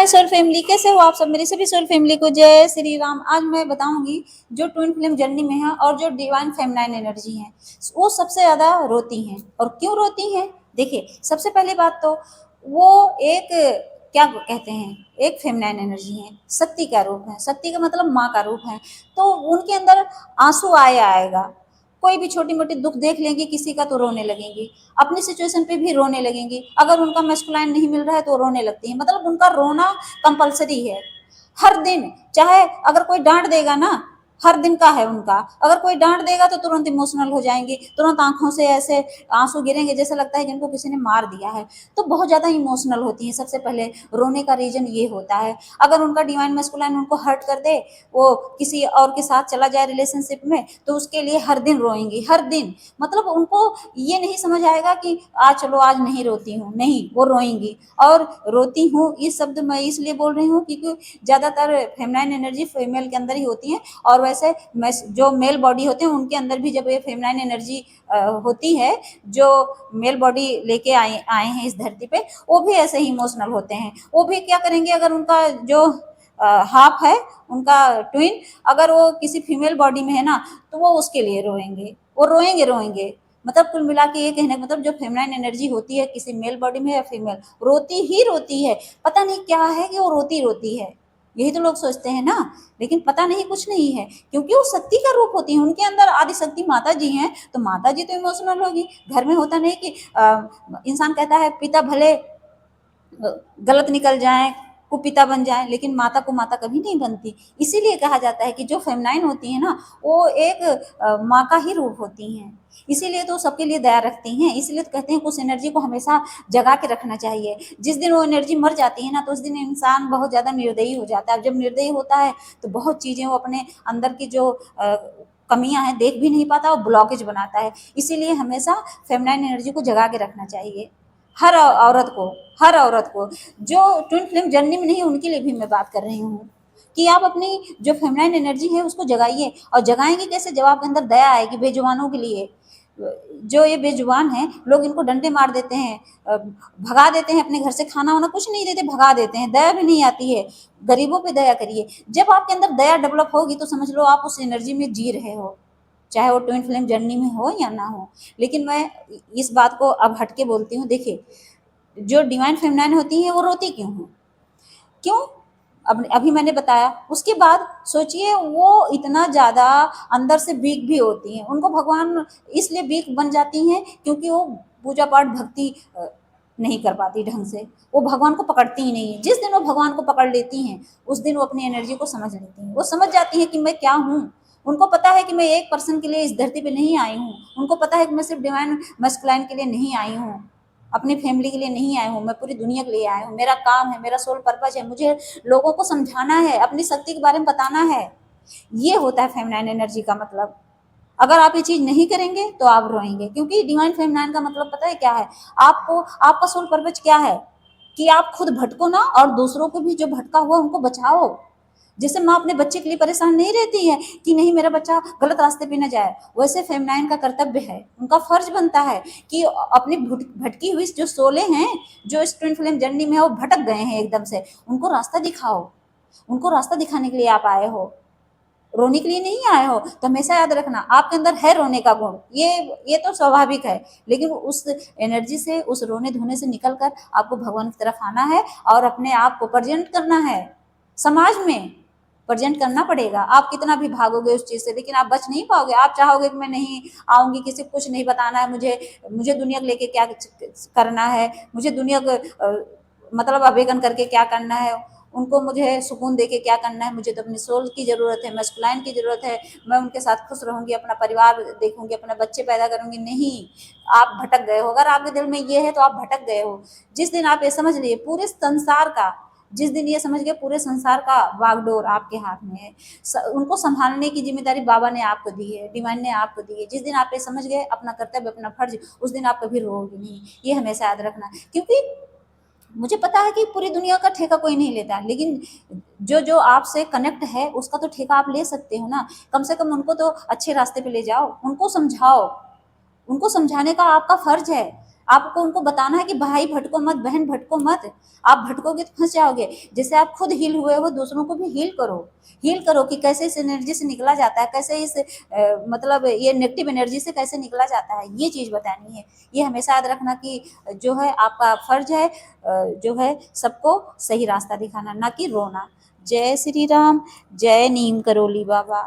Soul family, कैसे हो आप सब? मेरी सभी सोल फैमिली को जय श्री राम। आज मैं बताऊंगी जो ट्विन फ्लेम जर्नी में है और जो डिवाइन फेमिनाइन एनर्जी है वो सबसे ज्यादा रोती हैं। और क्यों रोती हैं? देखिए, सबसे पहली बात तो वो एक क्या कहते हैं, एक फेमिनाइन एनर्जी है, शक्ति का रूप है। शक्ति का मतलब माँ का रूप है। तो उनके अंदर आंसू आएगा। कोई भी छोटी मोटी दुख देख लेंगी किसी का तो रोने लगेंगी, अपनी सिचुएशन पे भी रोने लगेंगी। अगर उनका मैस्कुलाइन नहीं मिल रहा है तो रोने लगती है। मतलब उनका रोना कंपलसरी है हर दिन। चाहे अगर कोई डांट देगा ना, हर दिन का है उनका। अगर कोई डांट देगा तो तुरंत इमोशनल हो जाएंगे, तुरंत आंखों से ऐसे आंसू गिरेंगे जैसा लगता है जिनको किसी ने मार दिया है। तो बहुत ज्यादा इमोशनल होती है। सबसे पहले रोने का रीजन ये होता है। अगर उनका डिवाइन मैस्कुलाइन उनको हर्ट कर दे, वो किसी और के साथ चला जाए रिलेशनशिप में, तो उसके लिए हर दिन रोएंगी, हर दिन। मतलब उनको ये नहीं समझ आएगा कि आज चलो आज नहीं रोती हूँ, नहीं, वो रोएंगी। और रोती हूँ इस शब्द मैं इसलिए बोल रही हूँ क्योंकि ज्यादातर फेमिनाइन एनर्जी फीमेल के अंदर ही होती है। और वैसे जो मेल बॉडी होते हैं उनके अंदर भी जब ये फेमिनाइन एनर्जी होती है, जो मेल बॉडी लेके आए आए हैं इस धरती पे, वो भी ऐसे ही इमोशनल होते हैं। वो भी क्या करेंगे, अगर उनका जो हाफ है, उनका ट्विन, अगर वो किसी फीमेल बॉडी में है ना, तो वो उसके लिए रोएंगे, वो रोएंगे रोएंगे। मतलब कुल मिला के ये कहने का मतलब जो फेमिनाइन एनर्जी होती है किसी मेल बॉडी में या फीमेल, रोती ही रोती है। पता नहीं क्या है कि वो रोती रोती है, यही तो लोग सोचते हैं ना। लेकिन पता नहीं, कुछ नहीं है, क्योंकि वो शक्ति का रूप होती है। उनके अंदर आदि शक्ति माता जी हैं, तो माता जी तो इमोशनल होगी। घर में होता नहीं कि इंसान कहता है पिता भले गलत निकल जाए, कुपिता बन जाए, लेकिन माता को माता कभी नहीं बनती। इसीलिए कहा जाता है कि जो फेमिनाइन होती है ना, वो एक माँ का ही रूप होती हैं। इसीलिए तो सबके लिए दया रखती हैं। इसलिए तो कहते हैं कुछ एनर्जी को हमेशा जगा के रखना चाहिए। जिस दिन वो एनर्जी मर जाती है ना, तो उस दिन इंसान बहुत ज्यादा निर्दयी हो जाता है। जब निर्दयी होता है तो बहुत चीजें वो अपने अंदर की जो कमियां हैं देख भी नहीं पाता और ब्लॉकेज बनाता है। इसीलिए हमेशा फेमिनाइन एनर्जी को जगा के रखना चाहिए हर औरत को। हर औरत को जो ट्विन फ्लेम जर्नी में नहीं, उनके लिए भी मैं बात कर रही हूँ कि आप अपनी जो फेमिनाइन एनर्जी है उसको जगाइए। और जगाएंगे कैसे? जब आपके अंदर दया आएगी बेजुबानों के लिए। जो ये बेजुबान हैं, लोग इनको डंडे मार देते हैं, भगा देते हैं अपने घर से, खाना वाना कुछ नहीं देते, भगा देते हैं, दया भी नहीं आती है। गरीबों पे दया करिए। जब आपके अंदर दया डेवलप होगी तो समझ लो आप उस एनर्जी में जी रहे हो, चाहे वो ट्विन फ्लेम जर्नी में हो या ना हो। लेकिन मैं इस बात को अब हटके बोलती हूँ। देखिए, जो डिवाइन फेमिनाइन होती है वो रोती क्यों है? क्यों? अब अभी मैंने बताया। उसके बाद सोचिए, वो इतना ज्यादा अंदर से वीक भी होती हैं। उनको भगवान इसलिए वीक बन जाती हैं क्योंकि वो पूजा पाठ भक्ति नहीं कर पाती ढंग से। वो भगवान को पकड़ती ही नहीं है। जिस दिन वो भगवान को पकड़ लेती हैं, उस दिन वो अपनी एनर्जी को समझ लेती हैं। वो समझ जाती हैं कि मैं क्या हूँ। उनको पता है कि मैं एक पर्सन के लिए इस धरती पे नहीं आई हूँ। उनको पता है कि मैं सिर्फ डिवाइन मस्कुलाइन के लिए नहीं आई हूँ, अपनी फैमिली के लिए नहीं आई हूँ, मैं पूरी दुनिया के लिए आई हूँ। मेरा काम है, मेरा सोल पर्पज है, मुझे लोगों को समझाना है, अपनी शक्ति के बारे में बताना है। ये होता है फेमिनाइन एनर्जी का मतलब। अगर आप ये चीज नहीं करेंगे तो आप रोएंगे, क्योंकि डिवाइन फेमिनाइन का मतलब पता है क्या है? आपको, आपका सोल पर्पज क्या है कि आप खुद भटको ना और दूसरों को भी जो भटका हुआ उनको बचाओ। जैसे माँ अपने बच्चे के लिए परेशान नहीं रहती है कि नहीं मेरा बच्चा गलत रास्ते पे न जाए, वैसे फेमिनाइन का कर्तव्य है, उनका फर्ज बनता है कि अपनी भटकी हुई जो सोले हैं, जो इस ट्विन फ्लेम जर्नी में वो भटक गए हैं एकदम से, उनको रास्ता दिखाओ। उनको रास्ता दिखाने के लिए आप आए हो, रोने के लिए नहीं आए हो। तो हमेशा याद रखना, आपके अंदर है रोने का गुण, ये तो स्वाभाविक है। लेकिन उस एनर्जी से, उस रोने धोने से निकलकर आपको भगवान की तरफ आना है और अपने आप को प्रेजेंट करना है। समाज में प्रेजेंट करना पड़ेगा। आप कितना भी भागोगे उस चीज से, लेकिन आप बच नहीं पाओगे। आप चाहोगे कि मैं नहीं आऊंगी, किसी को कुछ नहीं बताना है, मुझे मुझे दुनिया को लेके क्या करना है, मुझे दुनिया को मतलब अवेगन करके क्या करना है, उनको मुझे सुकून देके क्या करना है। मुझे तो अपनी सोल की जरूरत है, मैस्कुलाइन की जरूरत है। मैं उनके साथ खुश रहूंगी, अपना परिवार देखूंगी, अपने बच्चे पैदा करूंगी। नहीं, आप भटक गए हो। अगर आपके दिल में ये है तो आप भटक गए हो। जिस दिन आप ये समझ लिए पूरे संसार का, जिस दिन ये समझ गए पूरे संसार का बागडोर आपके हाथ में है, उनको संभालने की जिम्मेदारी बाबा ने आपको दी है, डिवाइन ने आपको दी है। जिस दिन आप ये समझ गए अपना कर्तव्य, अपना फर्ज, उस दिन आप कभी रोओगे नहीं। ये हमेशा याद रखना। क्योंकि मुझे पता है कि पूरी दुनिया का ठेका कोई नहीं लेता, लेकिन जो जो आपसे कनेक्ट है उसका तो ठेका आप ले सकते हो ना। कम से कम उनको तो अच्छे रास्ते पे ले जाओ, उनको समझाओ। उनको समझाने का आपका फर्ज है। आपको उनको बताना है कि भाई भटको मत, बहन भटको मत, आप भटकोगे तो फंस जाओगे। जैसे आप खुद हील हुए हो, दूसरों को भी हील करो कि कैसे इस एनर्जी से निकला जाता है, कैसे इस मतलब ये नेगेटिव एनर्जी से कैसे निकला जाता है, ये चीज़ बतानी है। ये हमेशा याद रखना कि जो है आपका फर्ज है जो है सबको सही रास्ता दिखाना, ना कि रोना। जय श्री राम, जय नीम करोली बाबा।